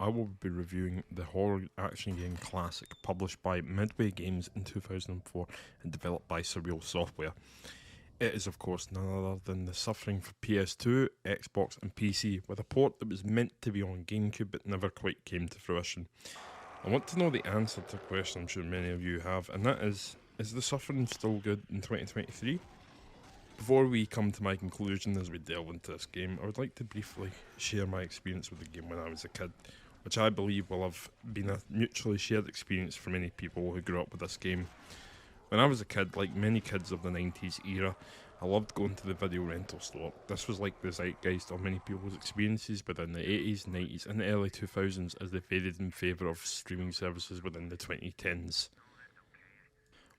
I will be reviewing the horror action game classic published by Midway Games in 2004 and developed by Surreal Software. It is, of course, none other than The Suffering for PS2, Xbox, and PC, with a port that was meant to be on GameCube but never quite came to fruition. I want to know the answer to a question I'm sure many of you have, and that is The Suffering still good in 2023? Before we come to my conclusion as we delve into this game, I would like to briefly share my experience with the game when I was a kid, which I believe will have been a mutually shared experience for many people who grew up with this game. When I was a kid, like many kids of the 90s era, I loved going to the video rental store. This was like the zeitgeist of many people's experiences within the 80s, 90s and the early 2000s as they faded in favour of streaming services within the 2010s.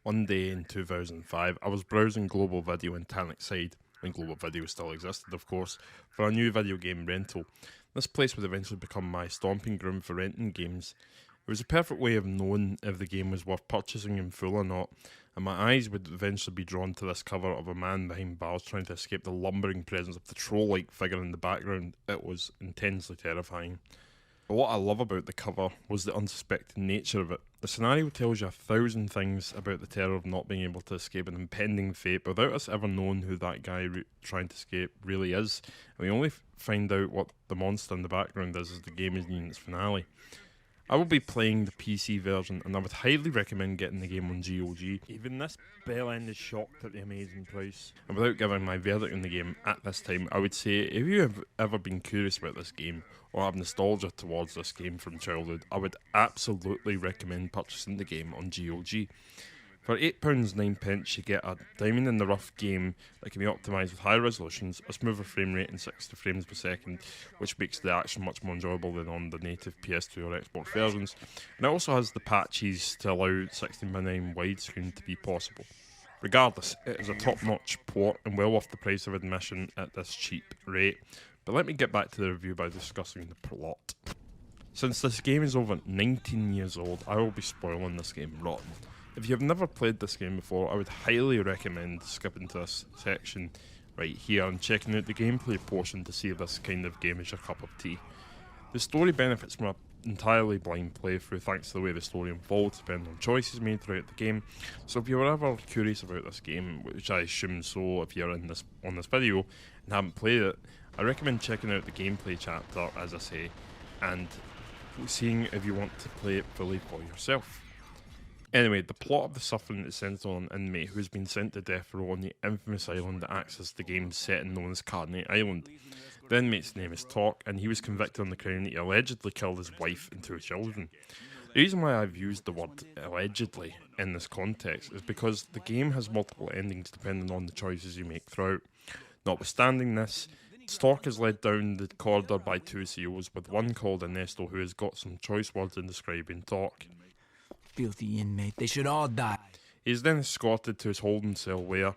One day in 2005, I was browsing Global Video in Tannockside, when Global Video still existed of course, for a new video game rental. This place would eventually become my stomping ground for renting games. It was a perfect way of knowing if the game was worth purchasing in full or not, and my eyes would eventually be drawn to this cover of a man behind bars trying to escape the lumbering presence of the troll-like figure in the background. It was intensely terrifying. But what I love about the cover was the unsuspecting nature of it. The scenario tells you 1,000 things about the terror of not being able to escape an impending fate without us ever knowing who that guy trying to escape really is. And we only find out what the monster in the background is as the game is nearing its finale. I will be playing the PC version, and I would highly recommend getting the game on GOG. Even this bell end is shocked at the amazing price. And without giving my verdict on the game at this time, I would say if you have ever been curious about this game, or have nostalgia towards this game from childhood, I would absolutely recommend purchasing the game on GOG. For £8.09 you get a diamond in the rough game that can be optimised with high resolutions, a smoother frame rate and 60 frames per second, which makes the action much more enjoyable than on the native PS2 or Xbox versions. And it also has the patches to allow 16:9 widescreen to be possible. Regardless, it is a top-notch port and well worth the price of admission at this cheap rate. But let me get back to the review by discussing the plot. Since this game is over 19 years old, I will be spoiling this game rotten. If you have never played this game before, I would highly recommend skipping to this section right here and checking out the gameplay portion to see if this kind of game is your cup of tea. The story benefits from an entirely blind playthrough thanks to the way the story unfolds depending on choices made throughout the game. So if you were ever curious about this game, which I assume so if you're on this video and haven't played it, I recommend checking out the gameplay chapter, as I say, and seeing if you want to play it fully for yourself. Anyway, the plot of The Suffering is centred on an inmate who has been sent to death row on the infamous island that acts as the game's setting known as Carnate Island. The inmate's name is Talk, and he was convicted on the ground that he allegedly killed his wife and 2 children. The reason why I've used the word allegedly in this context is because the game has multiple endings depending on the choices you make throughout. Notwithstanding this, Talk is led down the corridor by 2 COs, with one called Ernesto who has got some choice words in describing Talk. Filthy inmate, they should all die. He is then escorted to his holding cell where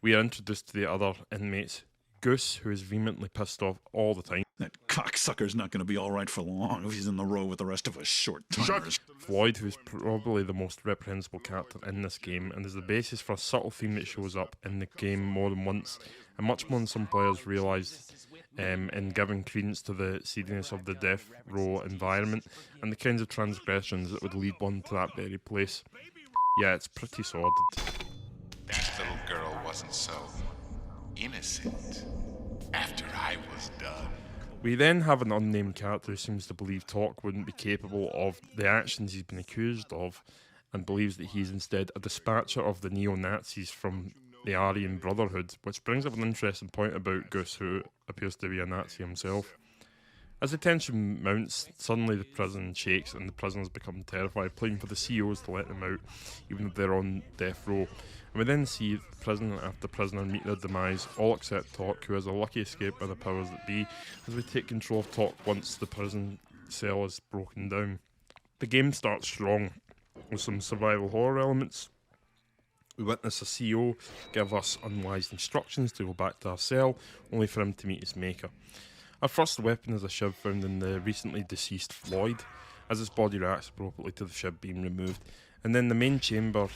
we are introduced to the other inmates. Goose, who is vehemently pissed off all the time. That cocksucker's not going to be alright for long if he's in the row with the rest of us short-timers. Floyd, who is probably the most reprehensible character in this game and is the basis for a subtle theme that shows up in the game more than once, and much more than some players realised in giving credence to the seediness of the death row environment and the kinds of transgressions that would lead one to that very place. Yeah, it's pretty sordid. That little girl wasn't so innocent after I was done. We then have an unnamed character who seems to believe Talk wouldn't be capable of the actions he's been accused of and believes that he's instead a dispatcher of the neo-Nazis from the Aryan Brotherhood, which brings up an interesting point about Goose, who appears to be a Nazi himself. As the tension mounts, suddenly the prison shakes and the prisoners become terrified, pleading for the COs to let them out, even if they're on death row. And we then see prisoner after prisoner meet their demise, all except Talk, who has a lucky escape by the powers that be, as we take control of Talk once the prison cell is broken down. The game starts strong, with some survival horror elements. We witness a CO give us unwise instructions to go back to our cell, only for him to meet his maker. Our first weapon is a shiv found in the recently deceased Floyd, as his body reacts appropriately to the shiv being removed. And then the main chamber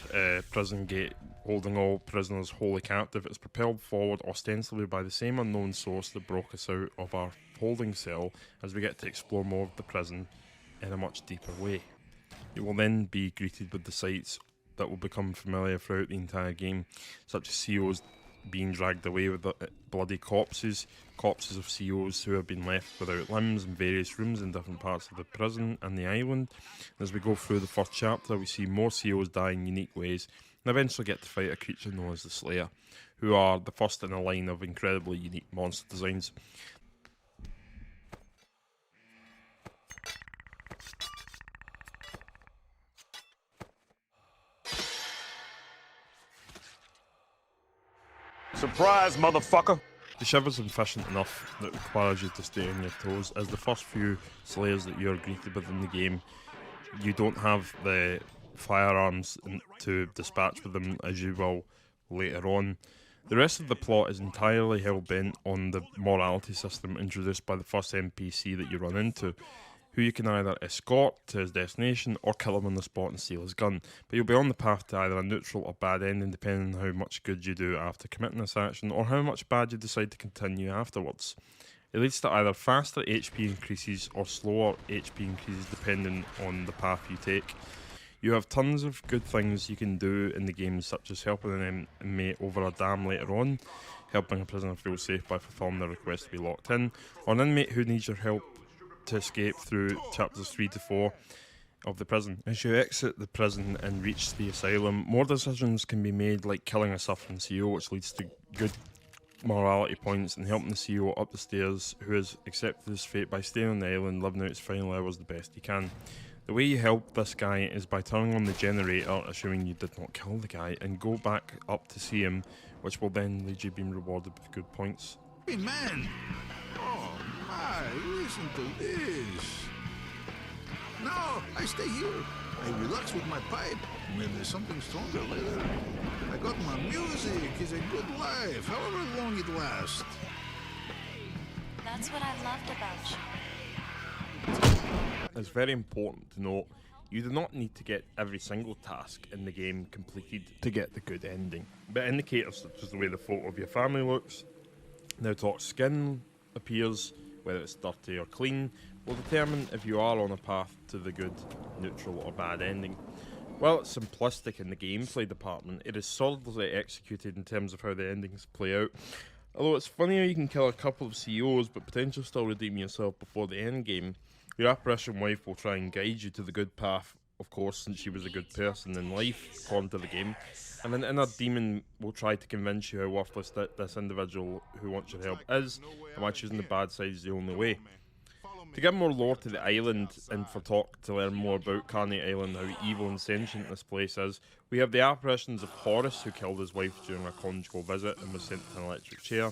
prison gate, holding all prisoners wholly captive, is propelled forward ostensibly by the same unknown source that broke us out of our holding cell as we get to explore more of the prison in a much deeper way. You will then be greeted with the sights that will become familiar throughout the entire game, such as COs being dragged away with bloody corpses of COs who have been left without limbs in various rooms in different parts of the prison and the island. As we go through the first chapter, we see more COs die in unique ways, and eventually get to fight a creature known as the Slayer, who are the first in a line of incredibly unique monster designs. Surprise, motherfucker! The shiver's efficient enough that requires you to stay on your toes. As the first few Slayers that you're greeted with in the game, you don't have the firearms to dispatch with them as you will later on. The rest of the plot is entirely hell-bent on the morality system introduced by the first NPC that you run into, who you can either escort to his destination or kill him on the spot and steal his gun. But you'll be on the path to either a neutral or bad ending depending on how much good you do after committing this action or how much bad you decide to continue afterwards. It leads to either faster HP increases or slower HP increases depending on the path you take. You have tons of good things you can do in the game, such as helping an inmate over a dam later on, helping a prisoner feel safe by fulfilling their request to be locked in, or an inmate who needs your help to escape through chapters 3 to 4 of the prison. As you exit the prison and reach the asylum, more decisions can be made, like killing a suffering CO, which leads to good morality points, and helping the CO up the stairs, who has accepted his fate by staying on the island, living out his final hours the best he can. The way you help this guy is by turning on the generator, assuming you did not kill the guy, and go back up to see him, which will then lead you being rewarded with good points. Hey, man! Oh, my, listen to this. No, I stay here. I relax with my pipe. Maybe there's something stronger later. I got my music. It's a good life, however long it lasts. That's what I loved about you. It's very important to note you do not need to get every single task in the game completed to get the good ending. But indicators such as the way the photo of your family looks, how dark skin appears, whether it's dirty or clean, will determine if you are on a path to the good, neutral or bad ending. While it's simplistic in the gameplay department, it is solidly executed in terms of how the endings play out. Although it's funny how you can kill a couple of COs but potentially still redeem yourself before the end game, your apparition wife will try and guide you to the good path, of course, since she was a good person in life, according to the game, and an inner demon will try to convince you how worthless this individual who wants your help is, and why choosing the bad side is the only way. To give more lore to the island and for talk to learn more about Carnate Island, how evil and sentient this place is, we have the apparitions of Horace, who killed his wife during a conjugal visit and was sent to an electric chair,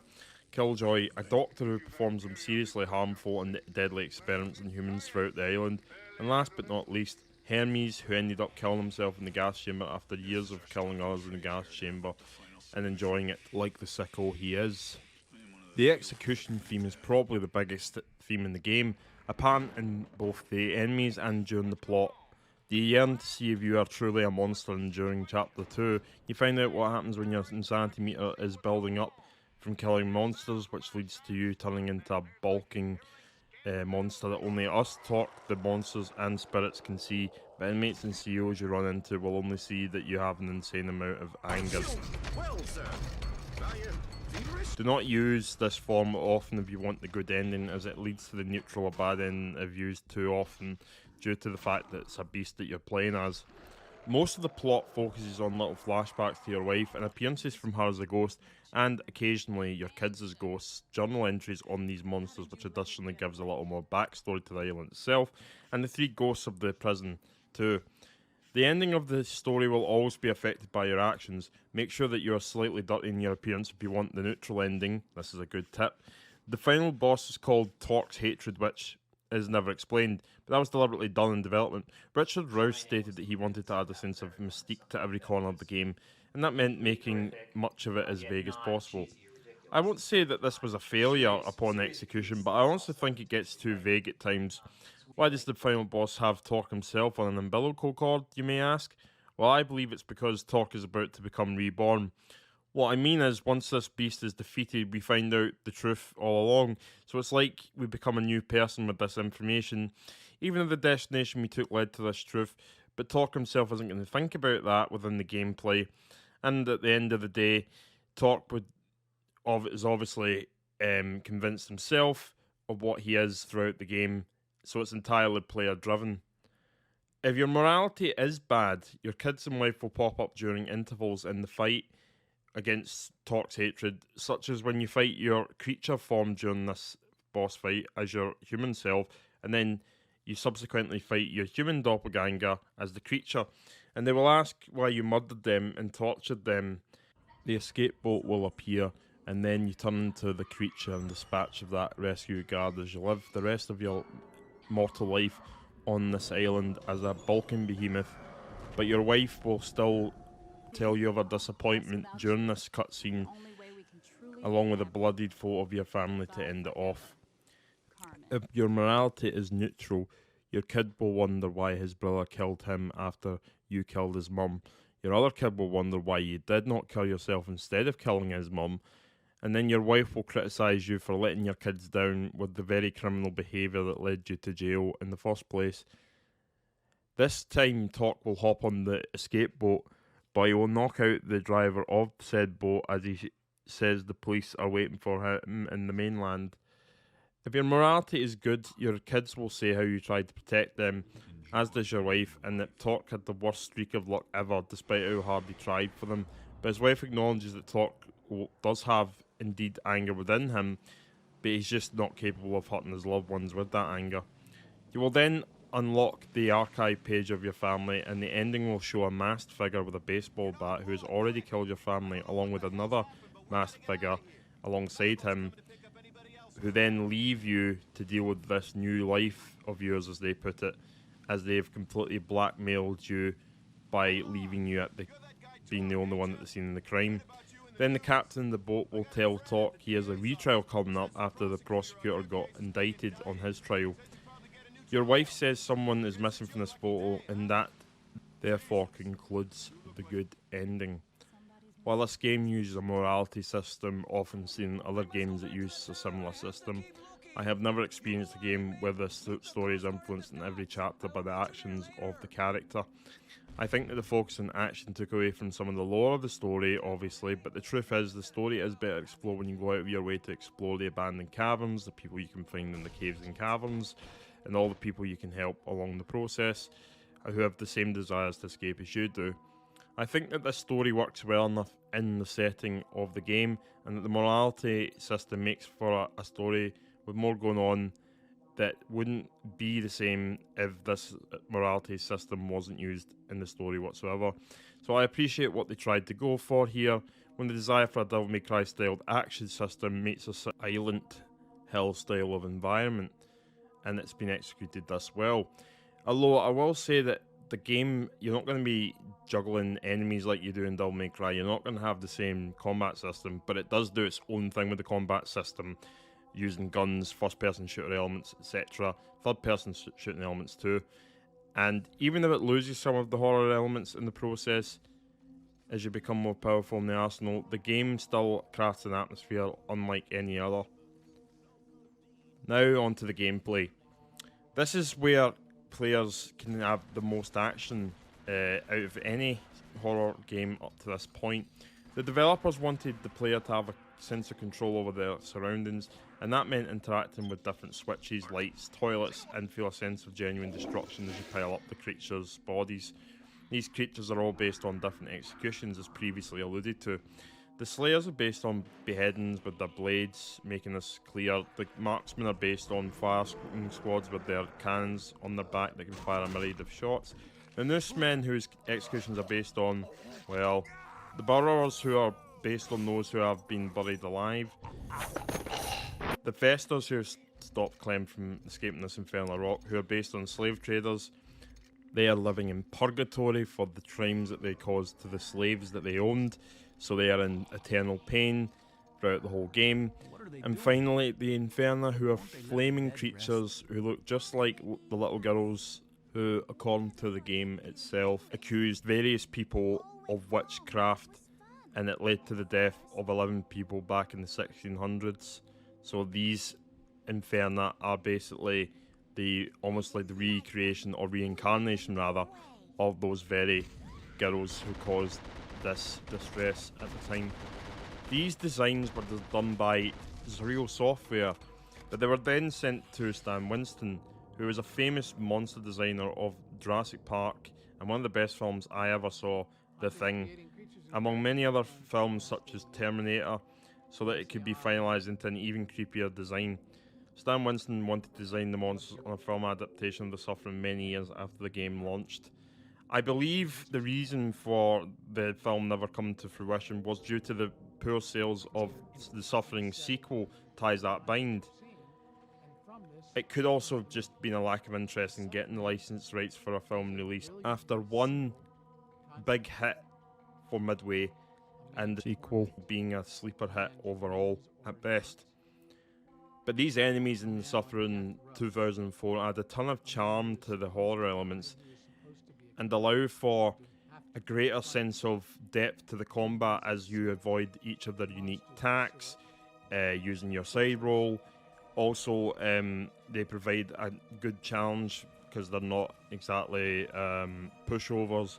Killjoy, a doctor who performs some seriously harmful and deadly experiments on humans throughout the island, and last but not least, Hermes, who ended up killing himself in the gas chamber after years of killing others in the gas chamber and enjoying it like the sicko he is. The execution theme is probably the biggest theme in the game, apparent in both the enemies and during the plot. Do you yearn to see if you are truly a monster, and during chapter 2, you find out what happens when your insanity meter is building up from killing monsters, which leads to you turning into a bulking monster that only us, Torque, the monsters and spirits can see, but inmates and COs you run into will only see that you have an insane amount of anger. Do not use this form often if you want the good ending, as it leads to the neutral or bad ending if used too often, due to the fact that it's a beast that you're playing as. Most of the plot focuses on little flashbacks to your wife and appearances from her as a ghost, and occasionally your kids as ghosts, journal entries on these monsters, which additionally gives a little more backstory to the island itself, and the three ghosts of the prison too. The ending of the story will always be affected by your actions. Make sure that you are slightly dirty in your appearance if you want the neutral ending. This is a good tip. The final boss is called Torque's Hatred, which is never explained, but that was deliberately done in development. Richard Rouse stated that he wanted to add a sense of mystique to every corner of the game, and that meant making much of it as vague as possible. I won't say that this was a failure upon execution, but I honestly think it gets too vague at times. Why does the final boss have Torque himself on an umbilical cord, you may ask? Well, I believe it's because Torque is about to become reborn. What I mean is, once this beast is defeated, we find out the truth all along. So it's like we become a new person with this information. Even if the destination we took led to this truth, but Torque himself isn't going to think about that within the gameplay. And at the end of the day, Torque is obviously convinced himself of what he is throughout the game. So it's entirely player driven. If your morality is bad, your kids and wife will pop up during intervals in the fight against Torque's hatred, such as when you fight your creature form during this boss fight as your human self, and then you subsequently fight your human doppelganger as the creature, and they will ask why you murdered them and tortured them. The escape boat will appear, and then you turn into the creature and dispatch of that rescue guard as you live the rest of your mortal life on this island as a bulking behemoth. But your wife will still tell you of her disappointment during this cutscene, along with a bloodied photo of your family to end it off. If your morality is neutral, your kid will wonder why his brother killed him after you killed his mum. Your other kid will wonder why you did not kill yourself instead of killing his mum. And then your wife will criticise you for letting your kids down with the very criminal behaviour that led you to jail in the first place. This time, Torque will hop on the escape boat, but he will knock out the driver of said boat as he says the police are waiting for him in the mainland. If your morality is good, your kids will say how you tried to protect them, as does your wife, and that Torque had the worst streak of luck ever despite how hard he tried for them. But his wife acknowledges that Torque does have indeed anger within him, but he's just not capable of hurting his loved ones with that anger. You will then unlock the archive page of your family, and the ending will show a masked figure with a baseball bat who has already killed your family, along with another masked figure alongside him, who then leave you to deal with this new life of yours, as they put it, as they've completely blackmailed you by leaving you at being the only one at the scene of the crime. Then the captain of the boat will tell Torque he has a retrial coming up after the prosecutor got indicted on his trial. Your wife says someone is missing from this photo, and that therefore concludes the good ending. While this game uses a morality system often seen in other games that use a similar system, I have never experienced a game where the story is influenced in every chapter by the actions of the character. I think that the focus on action took away from some of the lore of the story, obviously, but the truth is the story is better explored when you go out of your way to explore the abandoned caverns, the people you can find in the caves and caverns, and all the people you can help along the process, who have the same desires to escape as you do. I think that this story works well enough in the setting of the game, and that the morality system makes for a story with more going on that wouldn't be the same if this morality system wasn't used in the story whatsoever. So I appreciate what they tried to go for here, when the desire for a Devil May Cry styled action system meets a Silent Hill style of environment, and it's been executed this well. Although I will say that the game, you're not going to be juggling enemies like you do in Devil May Cry. You're not going to have the same combat system, but it does do its own thing with the combat system, using guns, first-person shooter elements, etc. Third-person shooting elements too. And even if it loses some of the horror elements in the process, as you become more powerful in the arsenal, the game still crafts an atmosphere unlike any other. Now on to the gameplay. This is where players can have the most action out of any horror game up to this point. The developers wanted the player to have a sense of control over their surroundings, and that meant interacting with different switches, lights, toilets, and feel a sense of genuine destruction as you pile up the creatures' bodies. These creatures are all based on different executions, as previously alluded to. The Slayers are based on beheadings with their blades, making this clear. The Marksmen are based on firing squads with their cannons on their back that can fire a myriad of shots. The Noosemen, whose executions are based on, well, the Burrowers, who are based on those who have been buried alive. The Festers, who have stopped Clem from escaping this infernal rock, who are based on slave traders. They are living in purgatory for the crimes that they caused to the slaves that they owned, so they are in eternal pain throughout the whole game. And finally, the Inferna, who are flaming creatures who look just like the little girls who, according to the game itself, accused various people of witchcraft and it led to the death of 11 people back in the 1600s. So these Inferna are basically almost like the recreation or reincarnation rather of those very girls who caused this distress at the time. These designs were done by Surreal Software, but they were then sent to Stan Winston, who was a famous monster designer of Jurassic Park and one of the best films I ever saw, The Thing, among many other films such as Terminator, so that it could be finalised into an even creepier design. Stan Winston wanted to design the monsters on a film adaptation of The Suffering many years after the game launched. I believe the reason for the film never coming to fruition was due to the poor sales of The Suffering sequel, Ties That Bind. It could also have just been a lack of interest in getting the license rights for a film release. After one big hit for Midway, and the sequel being a sleeper hit overall at best. But these enemies in The Suffering 2004 add a ton of charm to the horror elements and allow for a greater sense of depth to the combat as you avoid each of their unique attacks, using your side roll. Also, they provide a good challenge because they're not exactly pushovers,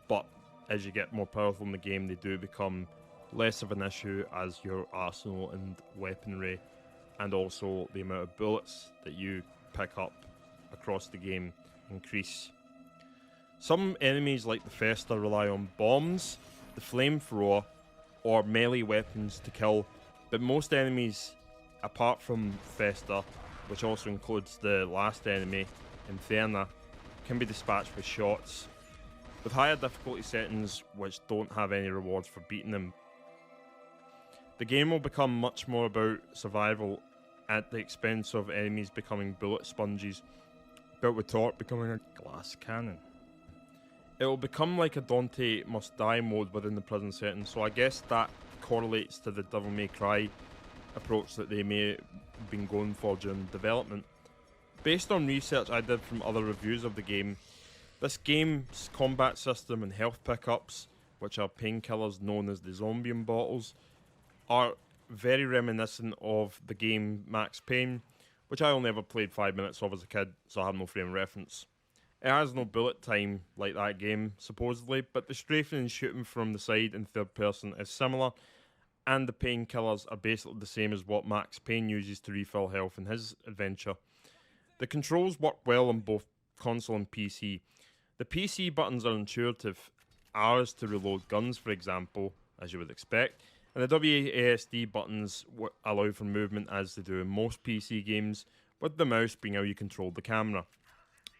but as you get more powerful in the game, they do become less of an issue as your arsenal and weaponry, and also the amount of bullets that you pick up across the game increase. Some enemies like the Fester rely on bombs, the flamethrower, or melee weapons to kill, but most enemies, apart from Fester, which also includes the last enemy, Inferna, can be dispatched with shots, with higher difficulty settings which don't have any rewards for beating them. The game will become much more about survival at the expense of enemies becoming bullet sponges, built with Torque becoming a glass cannon. It will become like a Dante Must Die mode within the prison setting, so I guess that correlates to the Devil May Cry approach that they may have been going for during development. Based on research I did from other reviews of the game, this game's combat system and health pickups, which are painkillers known as the Zombium bottles, are very reminiscent of the game Max Payne, which I only ever played 5 minutes of as a kid, so I have no frame of reference. It has no bullet time like that game, supposedly, but the strafing and shooting from the side in third person is similar, and the painkillers are basically the same as what Max Payne uses to refill health in his adventure. The controls work well on both console and PC. The PC buttons are intuitive. R is to reload guns, for example, as you would expect, and the WASD buttons allow for movement as they do in most PC games, with the mouse being how you control the camera.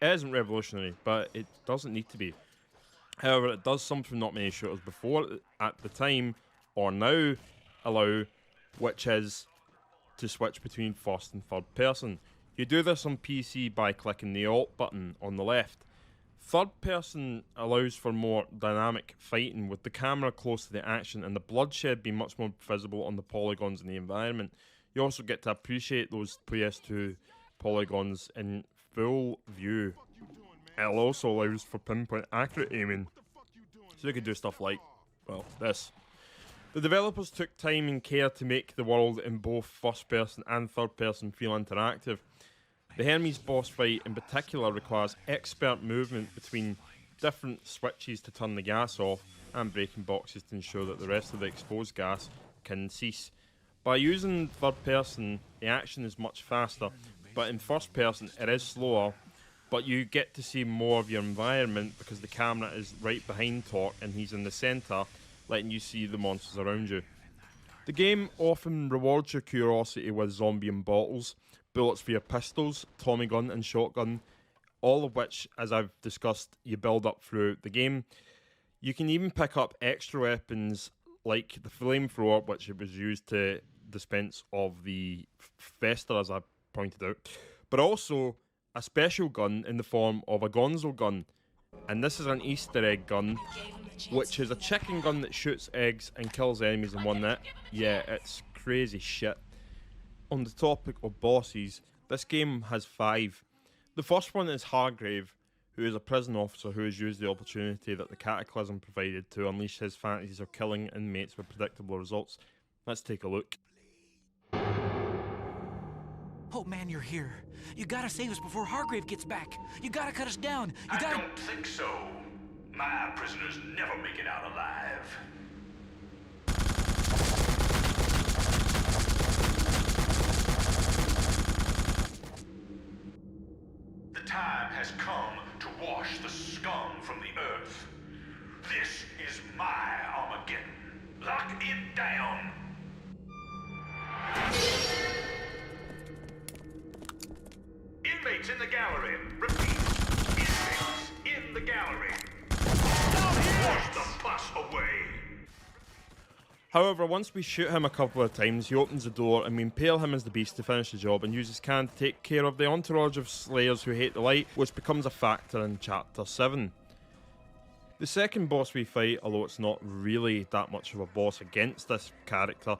It isn't revolutionary, but it doesn't need to be. However, it does something not many shooters before at the time, or now, allow, which is to switch between first and third person. You do this on PC by clicking the Alt button on the left. Third person allows for more dynamic fighting, with the camera close to the action and the bloodshed being much more visible on the polygons in the environment. You also get to appreciate those PS2 polygons in full view. It also allows for pinpoint accurate aiming, so you can do stuff like, well, this. The developers took time and care to make the world in both first person and third person feel interactive. The Hermes boss fight in particular requires expert movement between different switches to turn the gas off and braking boxes to ensure that the rest of the exposed gas can cease. By using third person, the action is much faster, but in first person it is slower, but you get to see more of your environment because the camera is right behind Torque and he's in the centre, letting you see the monsters around you. The game often rewards your curiosity with Zombium bottles, bullets for your pistols, Tommy gun and shotgun, all of which, as I've discussed, you build up throughout the game. You can even pick up extra weapons like the flamethrower, which it was used to dispense of the Fester, as I pointed out, but also a special gun in the form of a Gonzo gun. And this is an Easter egg gun, which is a chicken gun that shoots eggs and kills enemies in one hit. Yeah, it's crazy shit. On the topic of bosses, this game has 5. The first one is Hargrave, who is a prison officer who has used the opportunity that the Cataclysm provided to unleash his fantasies of killing inmates with predictable results. Let's take a look. Oh man, you're here. You gotta save us before Hargrave gets back. You gotta cut us down. You gotta. I don't think so. My prisoners never make it out alive. The time has come to wash the scum from the earth. This is my Armageddon. Lock it down. Inmates in the gallery. Repeat. Inmates in the gallery. Wash the pus away. However, once we shoot him a couple of times, he opens the door and we impale him as the beast to finish the job and uses Can to take care of the entourage of slayers who hate the light, which becomes a factor in Chapter 7. The second boss we fight, although it's not really that much of a boss against this character,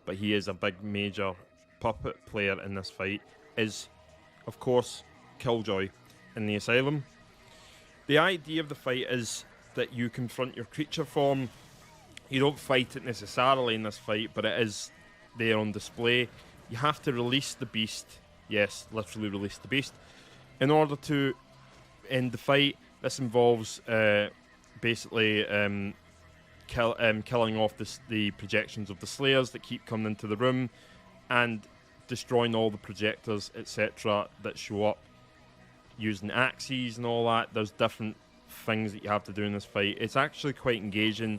but he is a big major puppet player in this fight, is, of course, Killjoy in the Asylum. The idea of the fight is that you confront your creature form. You don't fight it necessarily in this fight, but it is there on display. You have to release the beast. Yes, literally release the beast. In order to end the fight, this involves basically killing off the projections of the Slayers that keep coming into the room and destroying all the projectors, etc., that show up using axes and all that. There's different things that you have to do in this fight. It's actually quite engaging.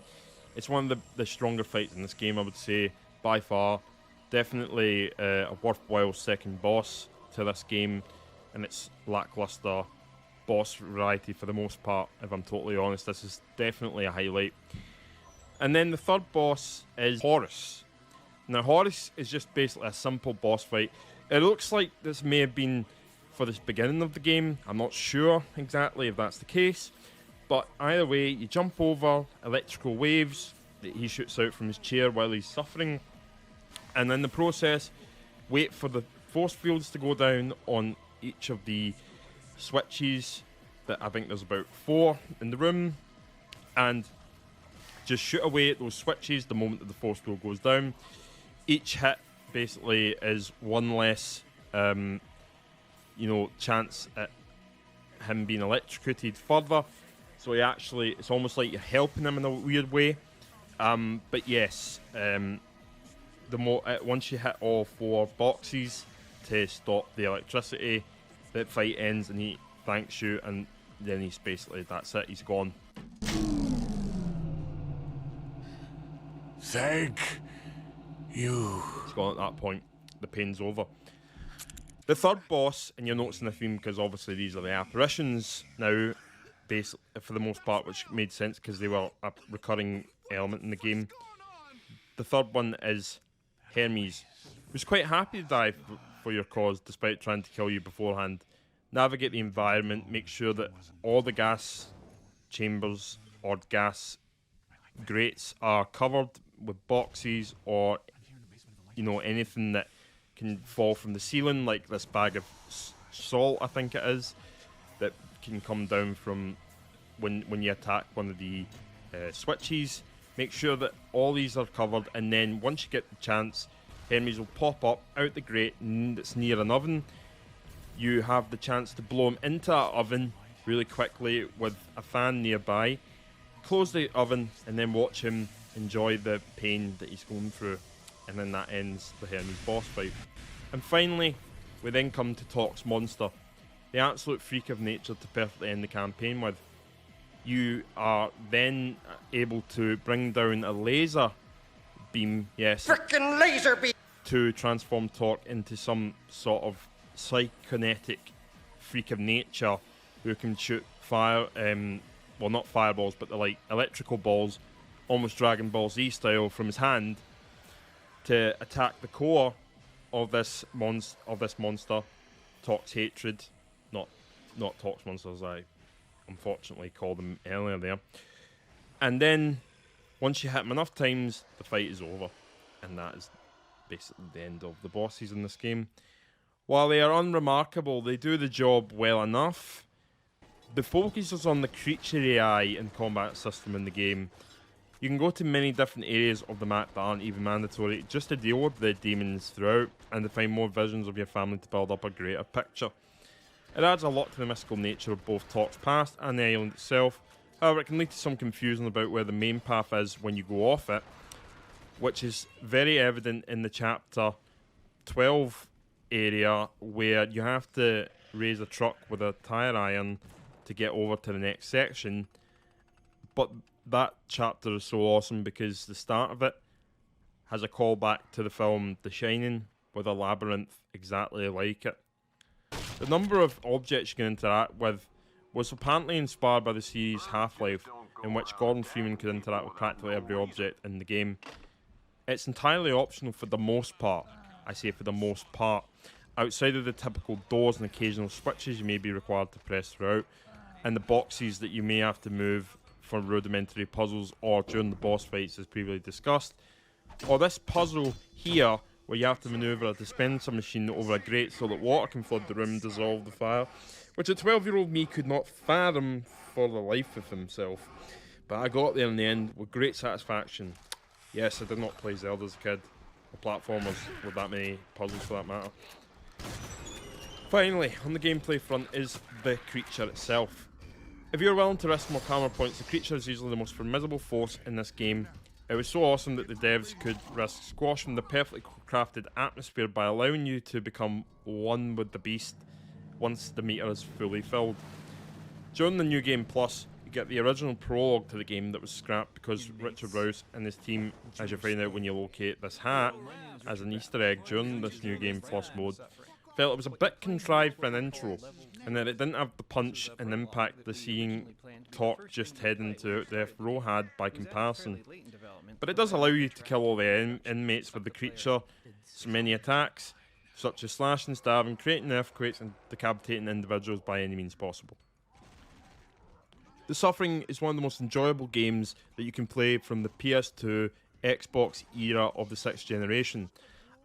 It's one of the stronger fights in this game, I would say, by far. Definitely a worthwhile second boss to this game, and its lackluster boss variety for the most part, if I'm totally honest. This is definitely a highlight. And then the third boss is Horus. Now, Horus is just basically a simple boss fight. It looks like this may have been for the beginning of the game. I'm not sure exactly if that's the case. But either way, you jump over electrical waves that he shoots out from his chair while he's suffering. And in the process, wait for the force fields to go down on each of the switches. That I think there's about 4 in the room. And just shoot away at those switches the moment that the force field goes down. Each hit basically is one less, chance at him being electrocuted further. So it's almost like you're helping him in a weird way. But yes, once you hit all 4 boxes to stop the electricity, the fight ends and he thanks you, and then he's basically, that's it, he's gone. Thank you. He's gone at that point. The pain's over. The third boss, and you're noticing the theme because obviously these are the apparitions now, basically, for the most part, which made sense because they were a recurring element in the game. The third one is Hermes, who's quite happy to die for your cause despite trying to kill you beforehand. Navigate the environment, make sure that all the gas chambers or gas grates are covered with boxes or anything that can fall from the ceiling, like this bag of salt, I think it is, that can come down from when you attack one of the switches. Make sure that all these are covered, and then once you get the chance, Hermes will pop up out the grate that's near an oven. You have the chance to blow him into that oven really quickly with a fan nearby. Close the oven and then watch him enjoy the pain that he's going through. And then that ends the Hermes boss fight. And finally, we then come to Tox Monster, the absolute freak of nature to perfectly end the campaign with. You are then able to bring down a laser beam, yes, Frickin' laser beam! to transform Torque into some sort of psychonetic freak of nature who can shoot fire, well, not fireballs, but they're like electrical balls, almost Dragon Ball Z style, from his hand to attack the core of this monster, Tox Hatred, not Tox Monsters, I unfortunately called them earlier there. And then once you hit him enough times, the fight is over, and that is basically the end of the bosses in this game. While they are unremarkable, they do the job well enough, The focus is on the creature AI and combat system in the game. You can go to many different areas of the map that aren't even mandatory just to deal with the demons throughout and to find more visions of your family to build up a greater picture. It adds a lot to the mystical nature of both Talk's past and the island itself. However, it can lead to some confusion about where the main path is when you go off it, which is very evident in the chapter 12 area where you have to raise a truck with a tire iron to get over to the next section. But that chapter is so awesome because the start of it has a callback to the film The Shining with a labyrinth exactly like it. The number of objects you can interact with was apparently inspired by the series Half-Life, in which Gordon Freeman could interact with practically every object in the game. It's entirely optional for the most part. I say for the most part. Outside of the typical doors and occasional switches you may be required to press throughout, and the boxes that you may have to move for rudimentary puzzles or during the boss fights as previously discussed, or this puzzle here where you have to manoeuvre a dispenser machine over a grate so that water can flood the room and dissolve the fire, which a 12-year-old me could not fathom for the life of himself. But I got there in the end with great satisfaction. Yes, I did not play Zelda as a kid, or platformers with that many puzzles for that matter. Finally, on the gameplay front is the creature itself. If you're willing to risk more camera points, the creature is easily the most formidable force in this game. It was so awesome that the devs could risk squashing the perfectly crafted atmosphere by allowing you to become one with the beast once the meter is fully filled. During the New Game Plus, you get the original prologue to the game that was scrapped because Richard Rouse and his team, as you find out when you locate this hat as an Easter egg during this New Game Plus mode, felt it was a bit contrived for an intro, and that it didn't have the punch and impact the seeing Talk just heading to death row had by comparison. But it does allow you to kill all the inmates with the creature, so many attacks, such as slashing, stabbing, creating earthquakes and decapitating individuals by any means possible. The Suffering is one of the most enjoyable games that you can play from the PS2, Xbox era of the 6th generation.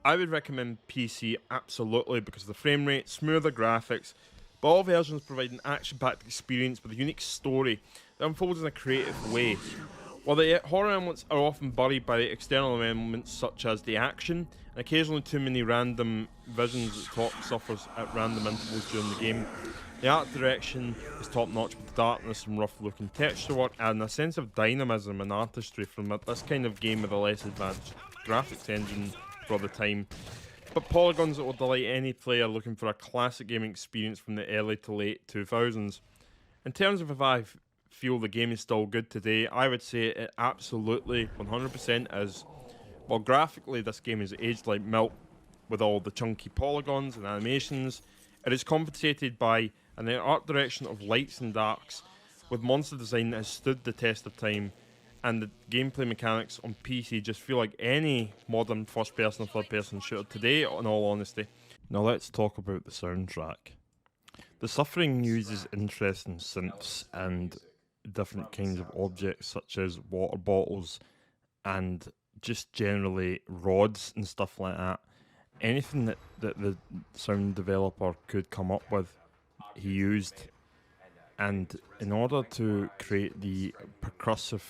I would recommend PC absolutely because of the frame rate, smoother graphics, but all versions provide an action-packed experience with a unique story that unfolds in a creative way. While the horror elements are often buried by external elements such as the action, and occasionally too many random visions that Talk suffers at random intervals during the game, the art direction is top-notch with darkness and rough-looking texture work, and a sense of dynamism and artistry from this kind of game with a less advanced graphics engine for the time. But polygons that will delight any player looking for a classic gaming experience from the early to late 2000s. In terms of if I feel the game is still good today, I would say it absolutely 100% is. While graphically this game is aged like milk with all the chunky polygons and animations, it is compensated by an art direction of lights and darks with monster design that has stood the test of time, and the gameplay mechanics on PC just feel like any modern first-person or third-person shooter today, in all honesty. Now let's talk about the soundtrack. The Suffering uses interesting synths and different kinds of objects such as water bottles and just generally rods and stuff like that. Anything that the sound developer could come up with, he used. And in order to create the percussive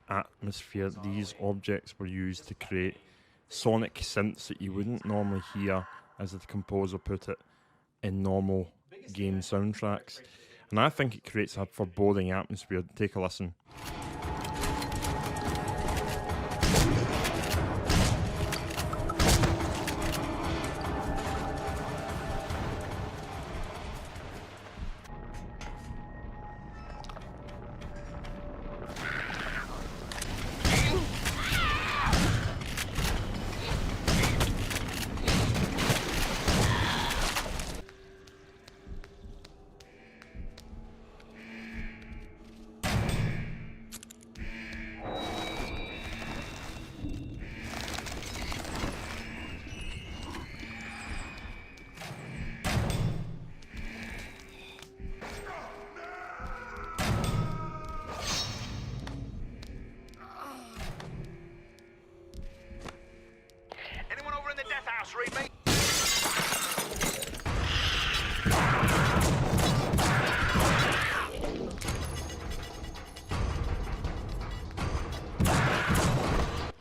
atmosphere, these objects were used to create sonic synths that you wouldn't normally hear, as the composer put it, in normal game soundtracks. And I think it creates a foreboding atmosphere. Take a listen.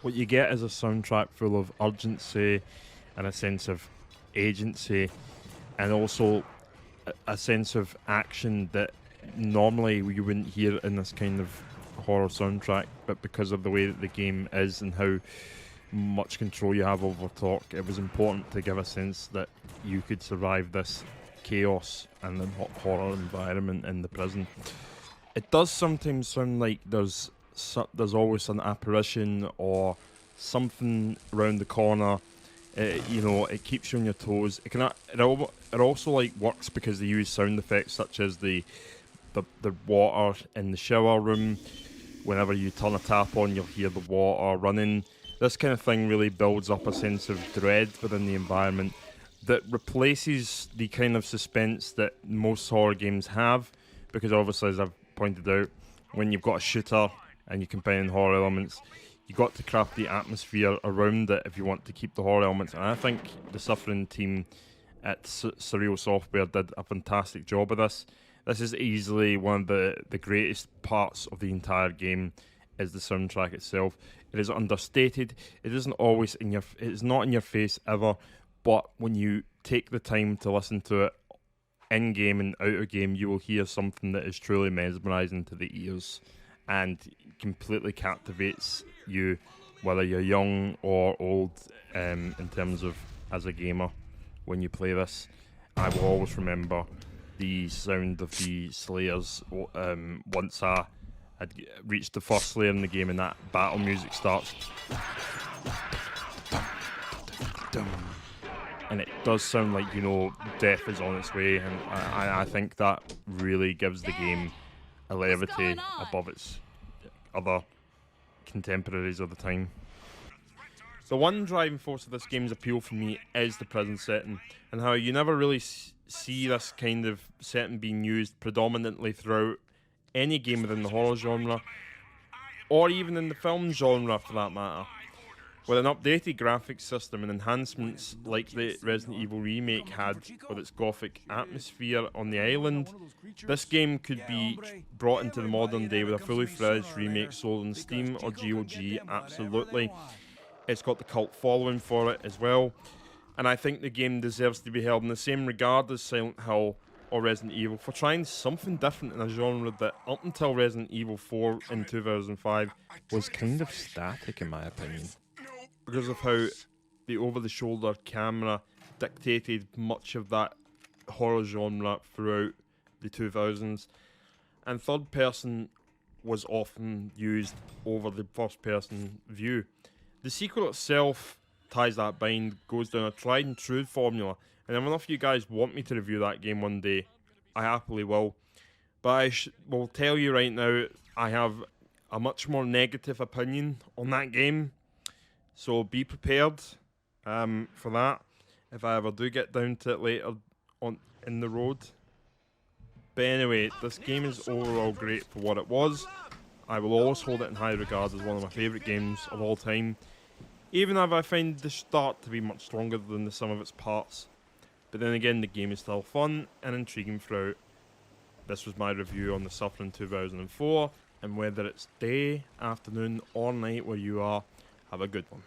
What you get is a soundtrack full of urgency and a sense of agency, and also a sense of action that normally you wouldn't hear in this kind of horror soundtrack, but because of the way that the game is and how much control you have over talk, it was important to give a sense that you could survive this chaos and the horror environment in the prison. It does sometimes sound like there's always an apparition or something around the corner. It keeps you on your toes. It also like works because they use sound effects such as the water in the shower room. Whenever you turn a tap on, you'll hear the water running. This kind of thing really builds up a sense of dread within the environment that replaces the kind of suspense that most horror games have, because obviously, as I've pointed out, when you've got a shooter and you combine horror elements, you got to craft the atmosphere around it if you want to keep the horror elements. And I think the Suffering team at Surreal Software did a fantastic job of this. This is easily one of the greatest parts of the entire game, is the soundtrack itself. It is understated. It isn't always it's not in your face ever, but when you take the time to listen to it in game and out of game, you will hear something that is truly mesmerizing to the ears and completely captivates you, whether you're young or old, in terms of as a gamer. When you play this, I will always remember the sound of the Slayers once I had reached the first Slayer in the game and that battle music starts. And it does sound like, death is on its way, and I think that really gives the game a levity above its other contemporaries of the time. The one driving force of this game's appeal for me is the prison setting, and how you never really see this kind of setting being used predominantly throughout any game within the horror genre, or even in the film genre for that matter. With an updated graphics system and enhancements like the Resident Evil remake had with its gothic atmosphere on the island, this game could be brought into the modern day with a fully fledged remake sold on Steam or GOG, absolutely. It's got the cult following for it as well, and I think the game deserves to be held in the same regard as Silent Hill or Resident Evil for trying something different in a genre that up until Resident Evil 4 in 2005 was kind of static in my opinion, because of how the over-the-shoulder camera dictated much of that horror genre throughout the 2000s, and third person was often used over the first person view. The sequel itself ties that bind, goes down a tried and true formula, and if enough of you guys want me to review that game one day, I happily will. But I will tell you right now, I have a much more negative opinion on that game, so be prepared for that if I ever do get down to it later in the road. But anyway, this game is overall great for what it was. I will always hold it in high regard as one of my favourite games of all time, even if I find the start to be much stronger than the sum of its parts. But then again, the game is still fun and intriguing throughout. This was my review on The Suffering 2004, and whether it's day, afternoon or night where you are, have a good one.